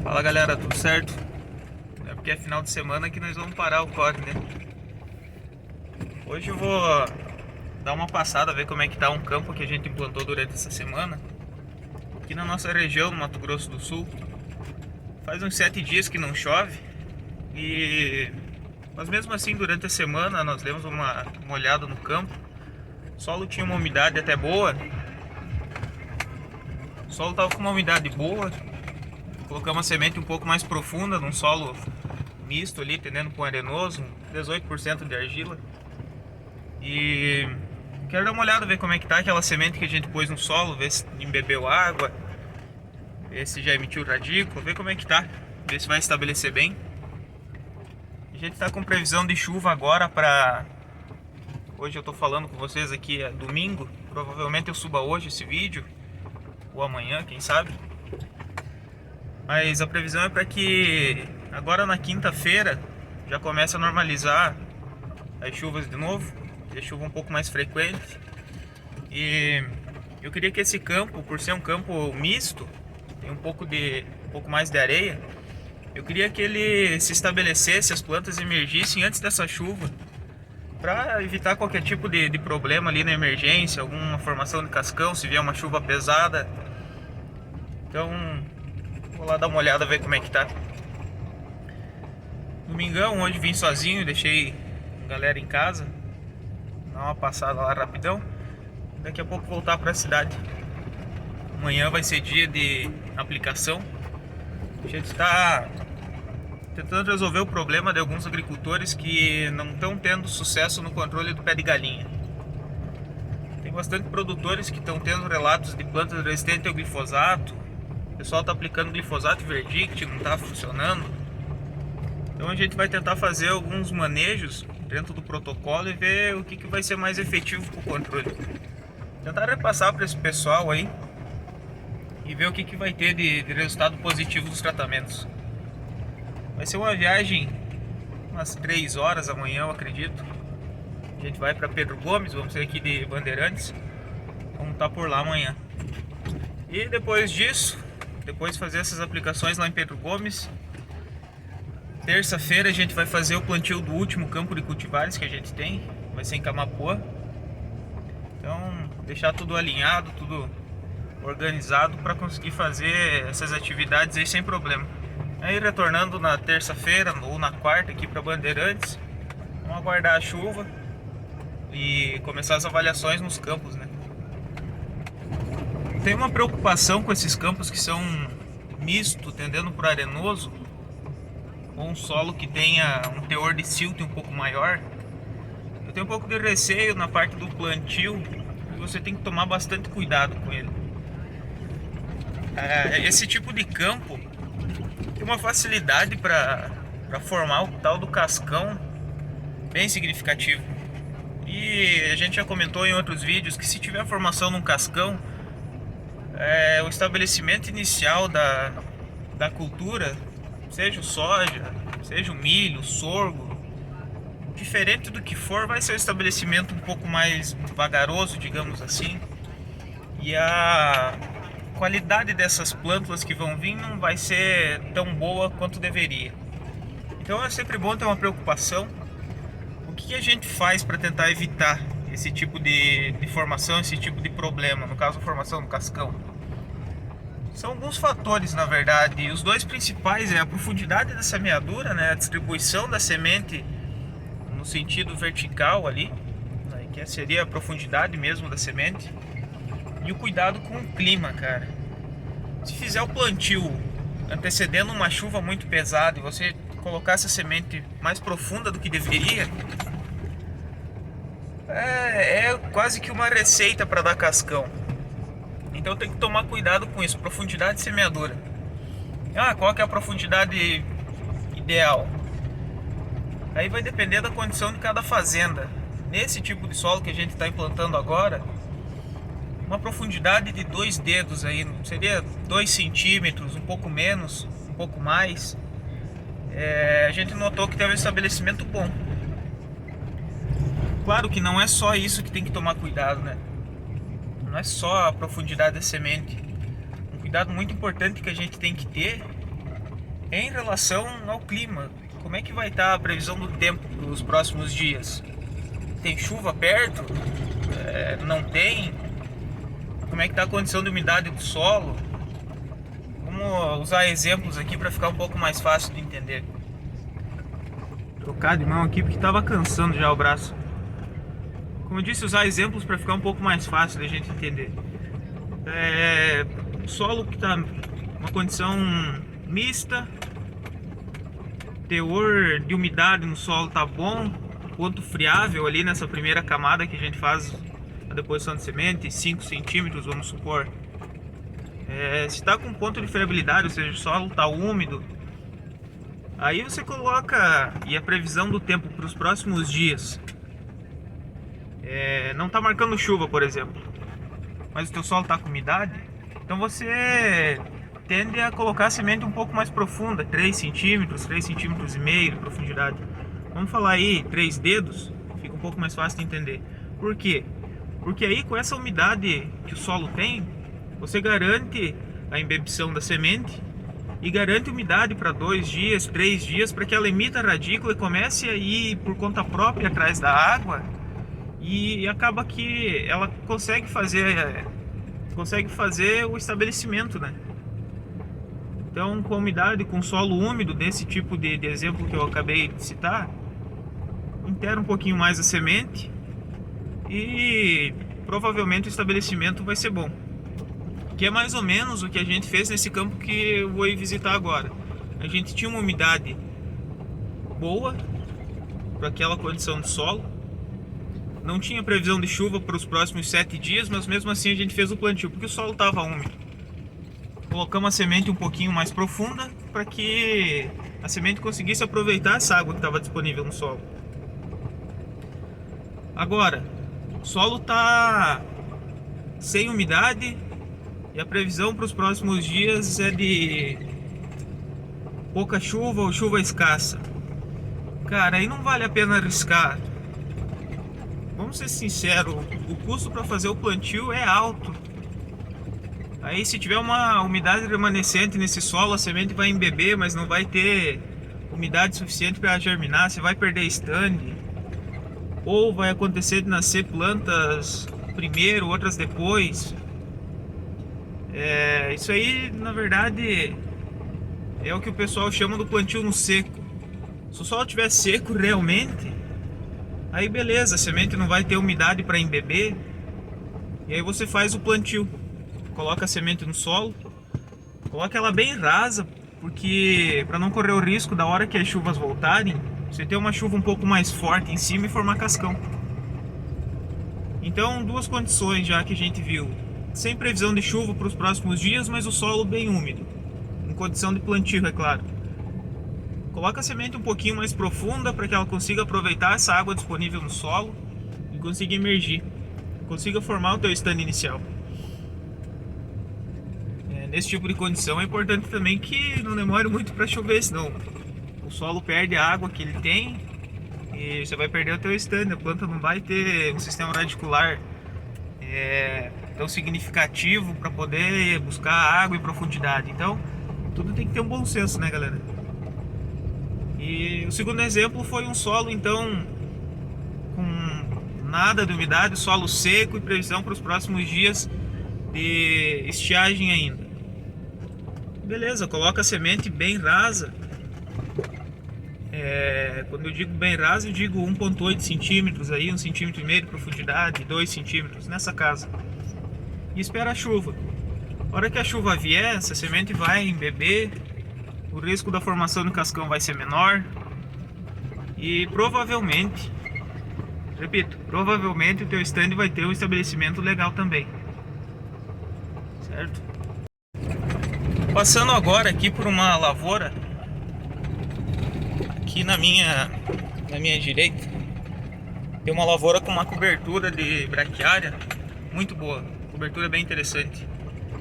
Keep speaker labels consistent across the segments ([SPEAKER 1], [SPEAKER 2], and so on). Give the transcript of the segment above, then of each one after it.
[SPEAKER 1] Fala galera, tudo certo? É porque é final de semana que nós vamos parar o corre, né? Hoje eu vou dar uma passada, ver como é que tá um campo que a gente implantou durante essa semana. Aqui na nossa região, no Mato Grosso do Sul. Faz uns 7 dias que não chove. Mas mesmo assim, durante a semana, nós demos uma olhada no campo. O solo tinha uma umidade até boa. O solo tava com uma umidade boa. Colocamos a semente um pouco mais profunda, num solo misto ali, tendendo com arenoso, 18% de argila. E quero dar uma olhada, ver como é que tá aquela semente que a gente pôs no solo, ver se embebeu água, ver se já emitiu radícula, ver como é que tá, ver se vai estabelecer bem. A gente tá com previsão de chuva agora para... Hoje eu tô falando com vocês aqui, é domingo, provavelmente eu suba hoje esse vídeo, ou amanhã, quem sabe. Mas a previsão é para que agora na quinta-feira já comece a normalizar as chuvas de novo, ter chuva um pouco mais frequente. E eu queria que esse campo, por ser um campo misto, tem um pouco mais de areia, eu queria que ele se estabelecesse, as plantas emergissem antes dessa chuva, para evitar qualquer tipo de problema ali na emergência, alguma formação de cascão, se vier uma chuva pesada. Então vou lá dar uma olhada, ver como é que tá. Domingão, hoje vim sozinho, deixei a galera em casa. Dar uma passada lá rapidão. Daqui a pouco voltar para a cidade. Amanhã vai ser dia de aplicação. A gente está tentando resolver o problema de alguns agricultores que não estão tendo sucesso no controle do pé de galinha. Tem bastante produtores que estão tendo relatos de plantas resistentes ao glifosato. O pessoal está aplicando glifosato e verdict, não está funcionando. Então a gente vai tentar fazer alguns manejos dentro do protocolo e ver o que vai ser mais efetivo para o controle. Tentar repassar para esse pessoal aí e ver o que vai ter de resultado positivo dos tratamentos. Vai ser uma viagem umas 3 horas amanhã, eu acredito. A gente vai para Pedro Gomes, vamos sair aqui de Bandeirantes. Vamos estar por lá amanhã. E depois disso, depois de fazer essas aplicações lá em Pedro Gomes, terça-feira a gente vai fazer o plantio do último campo de cultivares que a gente tem. Vai ser em Camapuã. Então, deixar tudo alinhado, tudo organizado para conseguir fazer essas atividades aí sem problema. Aí retornando na terça-feira ou na quarta aqui para Bandeirantes, vamos aguardar a chuva e começar as avaliações nos campos, né? Tem uma preocupação com esses campos que são misto, tendendo para arenoso, ou um solo que tenha um teor de silt um pouco maior. Eu tenho um pouco de receio na parte do plantio, e você tem que tomar bastante cuidado com ele. Esse tipo de campo tem uma facilidade para formar o tal do cascão bem significativo. E a gente já comentou em outros vídeos que se tiver formação num cascão, o estabelecimento inicial da cultura, seja o soja, seja o milho, o sorgo, diferente do que for, vai ser um estabelecimento um pouco mais vagaroso, digamos assim. E a qualidade dessas plântulas que vão vir não vai ser tão boa quanto deveria. Então é sempre bom ter uma preocupação. O que a gente faz para tentar evitar esse tipo de formação, esse tipo de problema, no caso a formação do cascão? São alguns fatores, na verdade, e os dois principais é a profundidade da semeadura, né? A distribuição da semente no sentido vertical ali, né? Que seria a profundidade mesmo da semente, e o cuidado com o clima, cara. Se fizer o plantio antecedendo uma chuva muito pesada e você colocar essa semente mais profunda do que deveria, é quase que uma receita para dar cascão. Então tem que tomar cuidado com isso, profundidade de semeadura. Qual que é a profundidade ideal? Aí vai depender da condição de cada fazenda. Nesse tipo de solo que a gente está implantando agora, uma profundidade de 2 dedos aí, seria 2 centímetros, um pouco menos, um pouco mais. A gente notou que teve um estabelecimento bom. Claro que não é só isso que tem que tomar cuidado, né? Não é só a profundidade da semente. Um cuidado muito importante que a gente tem que ter Em relação ao clima, como é que vai estar a previsão do tempo para os próximos dias? Tem chuva perto? Não tem? Como é que está a condição de umidade do solo? Vamos usar exemplos aqui para ficar um pouco mais fácil de entender. Trocar de mão aqui porque estava cansando já o braço. Como eu disse, usar exemplos para ficar um pouco mais fácil de a gente entender. O solo que está uma condição mista, teor de umidade no solo tá bom, ponto friável ali nessa primeira camada que a gente faz a deposição de semente, 5 centímetros, vamos supor. Se está com ponto de friabilidade, ou seja, o solo está úmido, aí você coloca, e a previsão do tempo para os próximos dias, não está marcando chuva, por exemplo, mas o teu solo está com umidade, então você tende a colocar a semente um pouco mais profunda, 3 centímetros, 3 centímetros e meio de profundidade. Vamos falar aí 3 dedos, fica um pouco mais fácil de entender. Por quê? Porque aí com essa umidade que o solo tem, você garante a embebição da semente e garante umidade para 2 dias, 3 dias, para que ela emita a radícula e comece a ir por conta própria atrás da água, e acaba que ela consegue fazer o estabelecimento, né? Então, com a umidade, com solo úmido, desse tipo de exemplo que eu acabei de citar, intera um pouquinho mais a semente e provavelmente o estabelecimento vai ser bom. Que é mais ou menos o que a gente fez nesse campo que eu vou ir visitar agora. A gente tinha uma umidade boa para aquela condição de solo. Não tinha previsão de chuva para os próximos 7 dias, mas mesmo assim a gente fez o plantio, porque o solo estava úmido. Colocamos a semente um pouquinho mais profunda para que a semente conseguisse aproveitar essa água que estava disponível no solo. Agora, o solo está sem umidade e a previsão para os próximos dias é de pouca chuva ou chuva escassa. Cara, aí não vale a pena arriscar. Vamos ser sinceros, o custo para fazer o plantio é alto. Aí se tiver uma umidade remanescente nesse solo, a semente vai embeber, mas não vai ter umidade suficiente para germinar, você vai perder stand. Ou vai acontecer de nascer plantas primeiro, outras depois. Isso aí, na verdade, é o que o pessoal chama do plantio no seco. Se o solo estiver seco realmente, aí beleza, a semente não vai ter umidade para embeber. E aí você faz o plantio. Coloca a semente no solo, coloca ela bem rasa, porque para não correr o risco da hora que as chuvas voltarem, você ter uma chuva um pouco mais forte em cima e formar cascão. Então, duas condições já que a gente viu: sem previsão de chuva para os próximos dias, mas o solo bem úmido, em condição de plantio, é claro. Coloca a semente um pouquinho mais profunda para que ela consiga aproveitar essa água disponível no solo e consiga emergir, consiga formar o teu stand inicial. Nesse tipo de condição é importante também que não demore muito para chover, senão o solo perde a água que ele tem e você vai perder o teu stand. A planta não vai ter um sistema radicular tão significativo para poder buscar água e profundidade. Então, tudo tem que ter um bom senso, né, galera? E o segundo exemplo foi um solo, então, com nada de umidade, solo seco e previsão para os próximos dias de estiagem ainda. Beleza, coloca a semente bem rasa. Quando eu digo bem rasa, eu digo 1,8 centímetros aí, 1,5 centímetros de profundidade, 2 centímetros nessa casa. E espera a chuva. A hora que a chuva vier, essa semente vai embeber, o risco da formação do cascão vai ser menor. E provavelmente, repito, provavelmente o teu stand vai ter um estabelecimento legal também. Certo? Passando agora aqui por uma lavoura, aqui na minha direita, tem uma lavoura com uma cobertura de braquiária muito boa, cobertura bem interessante.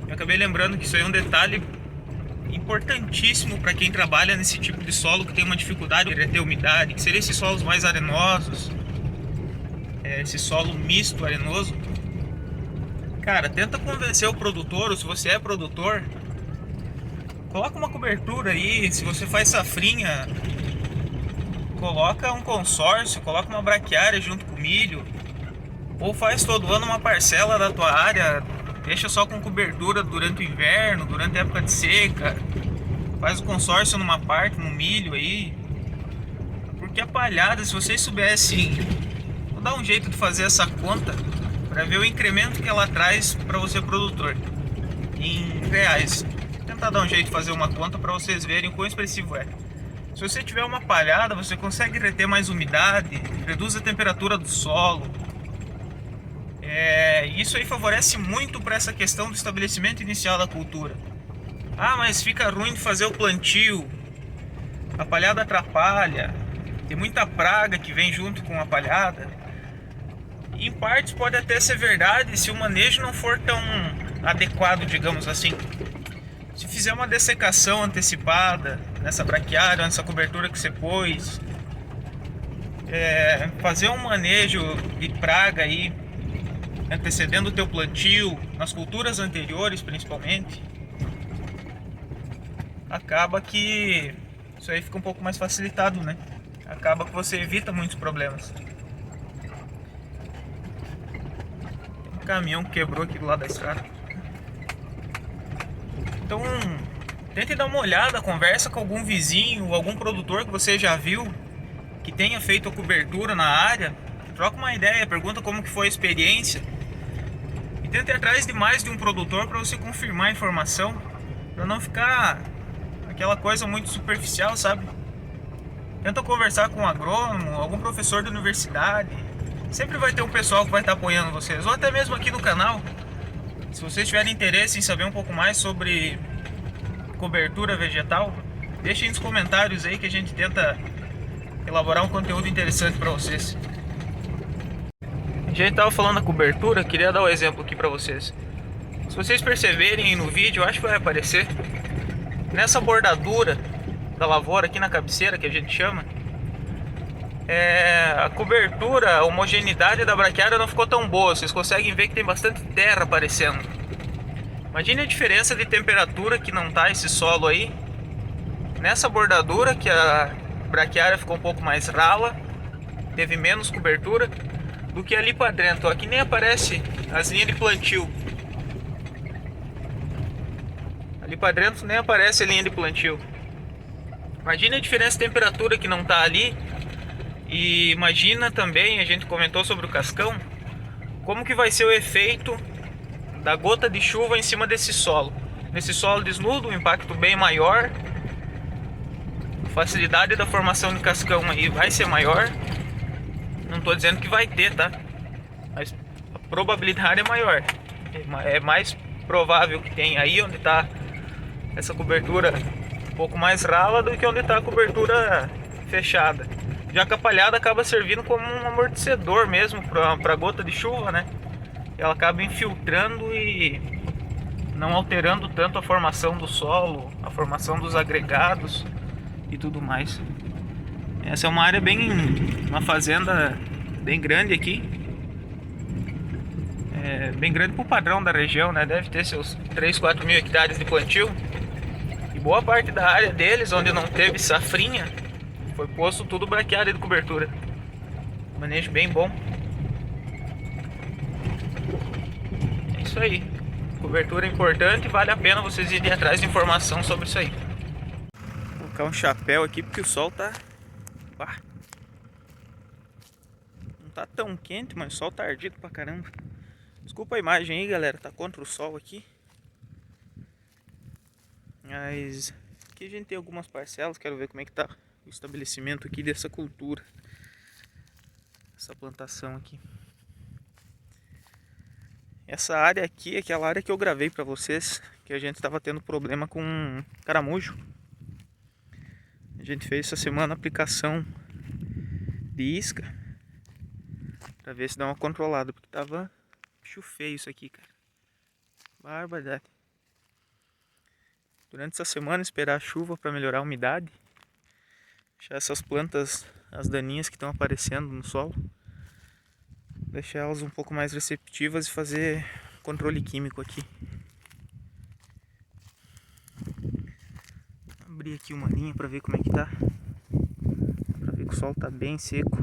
[SPEAKER 1] Eu acabei lembrando que isso aí é um detalhe importantíssimo para quem trabalha nesse tipo de solo que tem uma dificuldade de reter umidade, que seria esses solos mais arenosos, esse solo misto arenoso. Cara, tenta convencer o produtor, ou se você é produtor, coloca uma cobertura aí. Se você faz safrinha, coloca um consórcio, coloca uma braquiária junto com o milho, ou faz todo ano uma parcela da tua área, deixa só com cobertura durante o inverno, durante a época de seca, faz o consórcio numa parte, no milho aí, porque a palhada, se vocês soubessem, vou dar um jeito de fazer essa conta para ver o incremento que ela traz para você produtor em reais. Vou tentar dar um jeito de fazer uma conta para vocês verem o quão expressivo é. Se você tiver uma palhada, você consegue reter mais umidade, reduz a temperatura do solo. Isso aí favorece muito para essa questão do estabelecimento inicial da cultura. Ah, mas fica ruim de fazer o plantio, a palhada atrapalha, tem muita praga que vem junto com a palhada. Em partes pode até ser verdade se o manejo não for tão adequado, digamos assim. Se fizer uma dessecação antecipada nessa braquiária, nessa cobertura que você pôs, fazer um manejo de praga aí antecedendo o teu plantio, nas culturas anteriores principalmente, acaba que isso aí fica um pouco mais facilitado, né? Acaba que você evita muitos problemas. Tem um caminhão que quebrou aqui do lado da estrada. Então, tente dar uma olhada, conversa com algum vizinho, algum produtor que você já viu, que tenha feito a cobertura na área, troca uma ideia, pergunta como que foi a experiência. E tenta ir atrás de mais de um produtor para você confirmar a informação, para não ficar aquela coisa muito superficial, sabe? Tenta conversar com um agrônomo, algum professor da universidade. Sempre vai ter um pessoal que vai estar apoiando vocês, ou até mesmo aqui no canal. Se vocês tiverem interesse em saber um pouco mais sobre cobertura vegetal, deixem nos comentários aí que a gente tenta elaborar um conteúdo interessante para vocês. A gente estava falando da cobertura, queria dar um exemplo aqui para vocês. Se vocês perceberem no vídeo, acho que vai aparecer, nessa bordadura da lavoura aqui na cabeceira, que a gente chama, a cobertura, a homogeneidade da braquiária não ficou tão boa. Vocês conseguem ver que tem bastante terra aparecendo. Imagine a diferença de temperatura que não tá esse solo aí, nessa bordadura que a braquiária ficou um pouco mais rala, teve menos cobertura, do que ali para dentro. Aqui nem aparece as linhas de plantio. Ali para dentro nem aparece a linha de plantio. Imagina a diferença de temperatura que não tá ali. E imagina também, a gente comentou sobre o cascão, como que vai ser o efeito da gota de chuva em cima desse solo. Nesse solo desnudo, um impacto bem maior. A facilidade da formação de cascão aí vai ser maior. Não estou dizendo que vai ter, tá? Mas a probabilidade é maior. É mais provável que tenha aí onde está essa cobertura um pouco mais rala do que onde está a cobertura fechada. Já que a palhada acaba servindo como um amortecedor mesmo para gota de chuva, né? Ela acaba infiltrando e não alterando tanto a formação do solo, a formação dos agregados e tudo mais. Essa é uma área uma fazenda bem grande aqui. Bem grande para o padrão da região, né? Deve ter seus 3, 4 mil hectares de plantio. E boa parte da área deles, onde não teve safrinha, foi posto tudo braquiária de cobertura. Manejo bem bom. É isso aí. Cobertura é importante, vale a pena vocês irem atrás de informação sobre isso aí. Vou colocar um chapéu aqui porque o sol tá... Não tá tão quente, mas o sol tá ardido pra caramba. Desculpa a imagem aí, galera, tá contra o sol aqui. Mas aqui a gente tem algumas parcelas, quero ver como é que tá o estabelecimento aqui dessa cultura. Essa plantação aqui. Essa área aqui é aquela área que eu gravei pra vocês, que a gente tava tendo problema com caramujo. A gente fez essa semana a aplicação de isca pra ver se dá uma controlada, porque tava bicho feio isso aqui, cara. Barbaridade. Durante essa semana esperar a chuva para melhorar a umidade, deixar essas plantas, as daninhas que estão aparecendo no solo, deixar elas um pouco mais receptivas e fazer controle químico aqui. abrir aqui uma linha para ver como é que tá. Dá pra ver que o solo tá bem seco.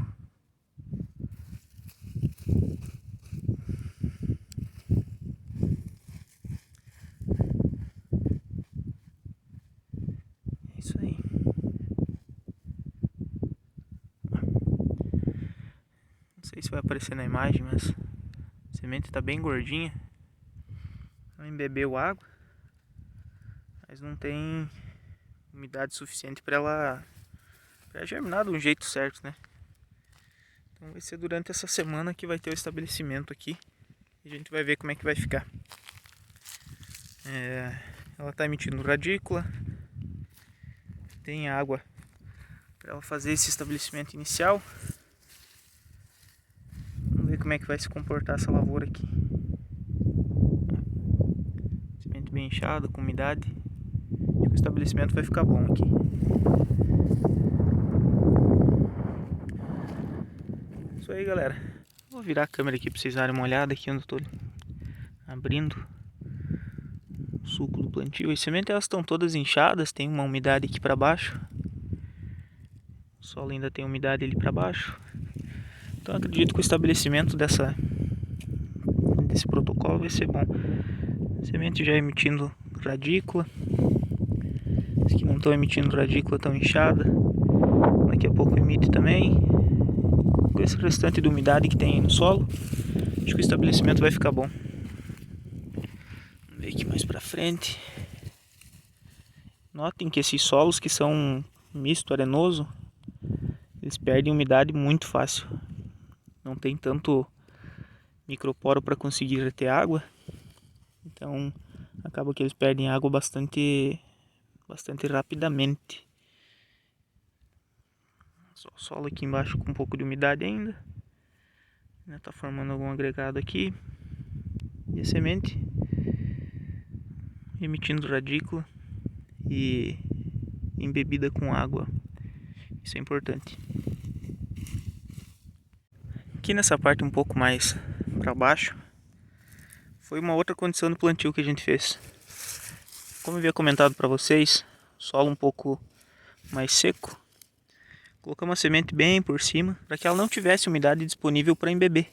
[SPEAKER 1] É isso aí. Não sei se vai aparecer na imagem, mas a semente tá bem gordinha. Ela embebeu água, mas não tem umidade suficiente para ela germinar de um jeito certo, né? Então vai ser durante essa semana que vai ter o estabelecimento aqui e a gente vai ver como é que vai ficar. Ela está emitindo radícula, tem água para ela fazer esse estabelecimento inicial. Vamos ver como é que vai se comportar essa lavoura aqui. Semente bem inchada, com umidade. Acho que o estabelecimento vai ficar bom aqui. Isso aí, galera. Vou virar a câmera aqui para vocês darem uma olhada aqui onde eu estou abrindo o suco do plantio. As sementes elas estão todas inchadas, tem uma umidade aqui para baixo. O solo ainda tem umidade ali para baixo. Então acredito que o estabelecimento desse protocolo vai ser bom. A semente já emitindo radícula. As que não estão emitindo radícula estão inchadas. Daqui a pouco emite também. Com esse restante de umidade que tem aí no solo, acho que o estabelecimento vai ficar bom. Vamos ver aqui mais pra frente. Notem que esses solos que são misto arenoso, eles perdem umidade muito fácil. Não tem tanto microporo para conseguir reter água. Então acaba que eles perdem água bastante rapidamente. Só o solo aqui embaixo com um pouco de umidade ainda. Tá formando algum agregado aqui. E a semente emitindo radícula e embebida com água. Isso é importante. Aqui nessa parte um pouco mais para baixo foi uma outra condição do plantio que a gente fez. Como eu havia comentado para vocês, solo um pouco mais seco. Colocamos a semente bem por cima para que ela não tivesse umidade disponível para embeber.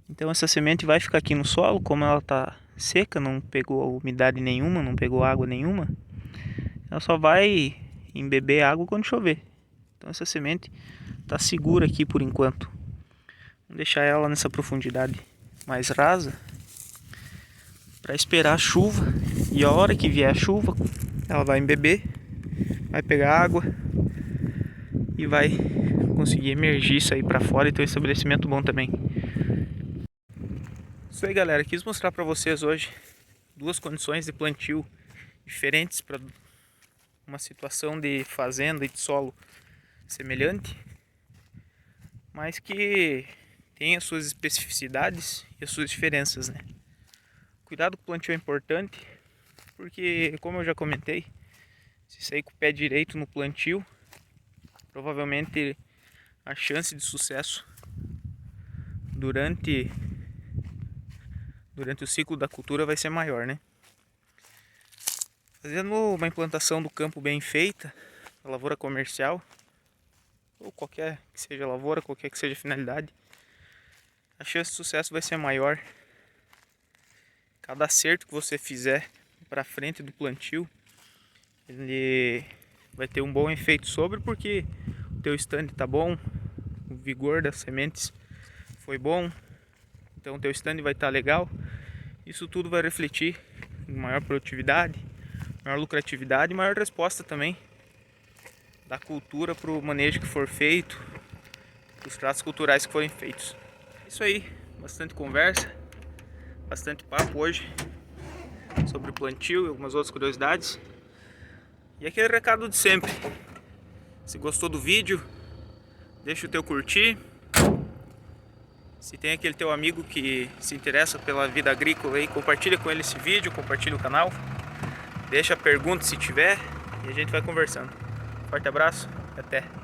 [SPEAKER 1] Então essa semente vai ficar aqui no solo, como ela está seca, não pegou umidade nenhuma, não pegou água nenhuma. Ela só vai embeber água quando chover. Então essa semente está segura aqui por enquanto. Vamos deixar ela nessa profundidade mais rasa para esperar a chuva. E a hora que vier a chuva, ela vai embeber, vai pegar água e vai conseguir emergir isso aí para fora e ter um estabelecimento bom também. Isso aí, galera, quis mostrar para vocês hoje duas condições de plantio diferentes para uma situação de fazenda e de solo semelhante, mas que tem as suas especificidades e as suas diferenças, né? Cuidado com o plantio é importante, porque como eu já comentei, se sair com o pé direito no plantio, provavelmente a chance de sucesso durante o ciclo da cultura vai ser maior, né? Fazendo uma implantação do campo bem feita, a lavoura comercial, ou qualquer que seja a lavoura, qualquer que seja a finalidade, a chance de sucesso vai ser maior. Cada acerto que você fizer para frente do plantio, ele vai ter um bom efeito sobre, porque o teu stand tá bom, o vigor das sementes foi bom, então o teu stand vai estar legal. Isso tudo vai refletir em maior produtividade, maior lucratividade e maior resposta também da cultura para o manejo que for feito, os tratos culturais que forem feitos. Isso aí, bastante conversa, bastante papo hoje sobre o plantio e algumas outras curiosidades. E aquele recado de sempre: se gostou do vídeo, deixa o teu curtir. Se tem aquele teu amigo que se interessa pela vida agrícola aí, compartilha com ele esse vídeo, compartilha o canal, deixa a pergunta se tiver e a gente vai conversando. Forte abraço e até!